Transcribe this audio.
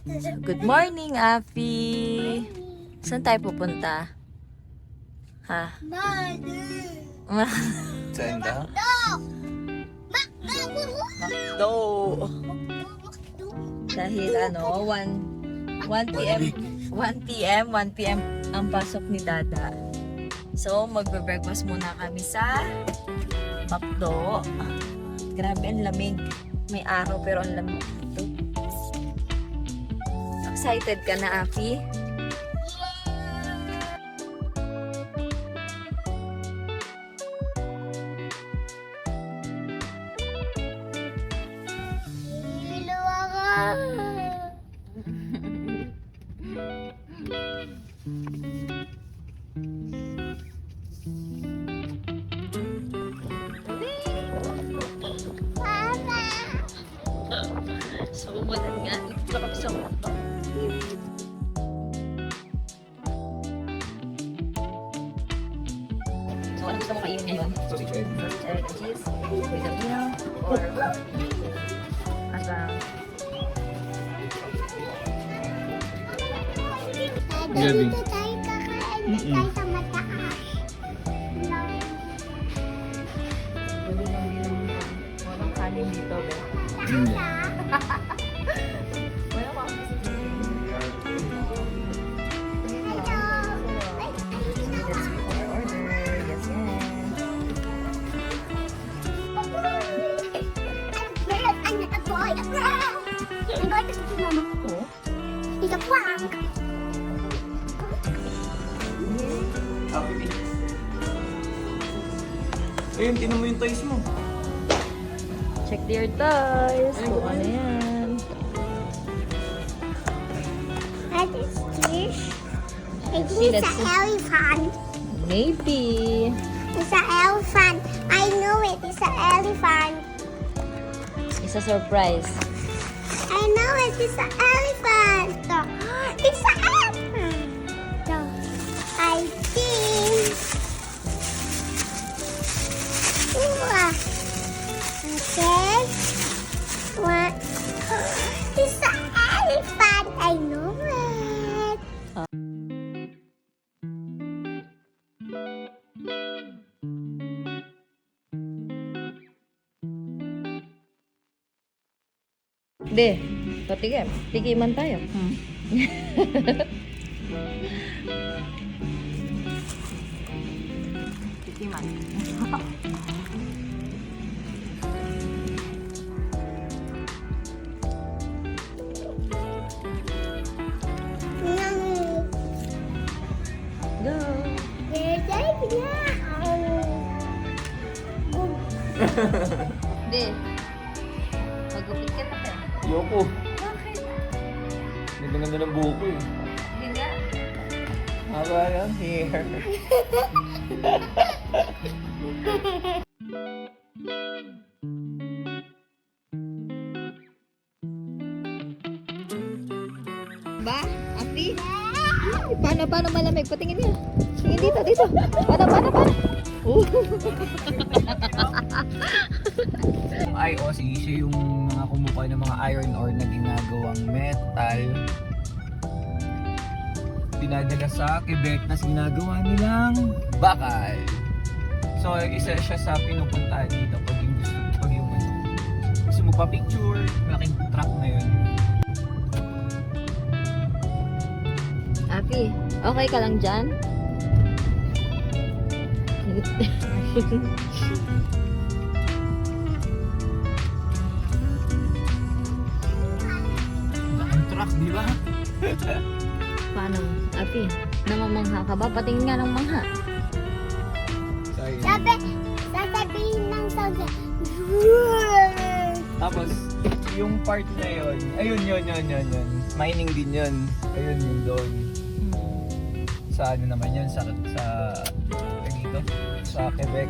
Good morning, Afi. Saan tayo pupunta? Ha? Saan daw? Makdo. Dahil 1 p.m. ang pasok ni Dada. So, magbe-breakfast muna kami sa Makdo. Grabe, ang lamig. May araw pero ang lamig dito. Excited ka na, Afi? So, umulan nga. Ito kami sa Makdo. So, ano gusto mo kainin ngayon? Cheese, with a meal, or asang? Gabi. Dito tayo kakain tayo sa mataas. Walang kanin dito, be. Hindi. Wala pa ako kasi. Let's wait for our order. Yes, yes. It's a prank. Ayun, tinan mo yung toys mo. Check your toys. Kung ano yan. What is this? I See, think it's that's an elephant. Maybe. It's an elephant. I know it. It's an elephant. It's a surprise. I know it. It's an elephant. It's an elephant. I think. Okay. What? It's an elephant. I know it. Be, patigim. Tigiman tayo. Tigiman. Yummy. Go. Be, magupit ka na ba? Yoko. Bakit? Naganda ng buhok ko eh. Hindi nga. Haba yung hair. Ba? Api? Paano malamig? Patingin niya. Tingin dito. Paano? IOC, siya yung mga kumukuha ng mga iron ore na ginagawang metal. Dinadala sa Quebec na ginagawa nilang bakal. So, isa siya sa pinupuntahan dito pag yung gusto mo pa picture, malaking truck na yun. Api, okay ka lang dyan? Malaking truck, di ba? Paano? Api, namamangha ka ba? Patingin nga ng mangha. Sorry. Sasabihin ng sabi. Tapos, yung part na yun, ayun yun. Mining din yun. Ayun yun doon. Sa ano naman yun, sa dito, sa Quebec.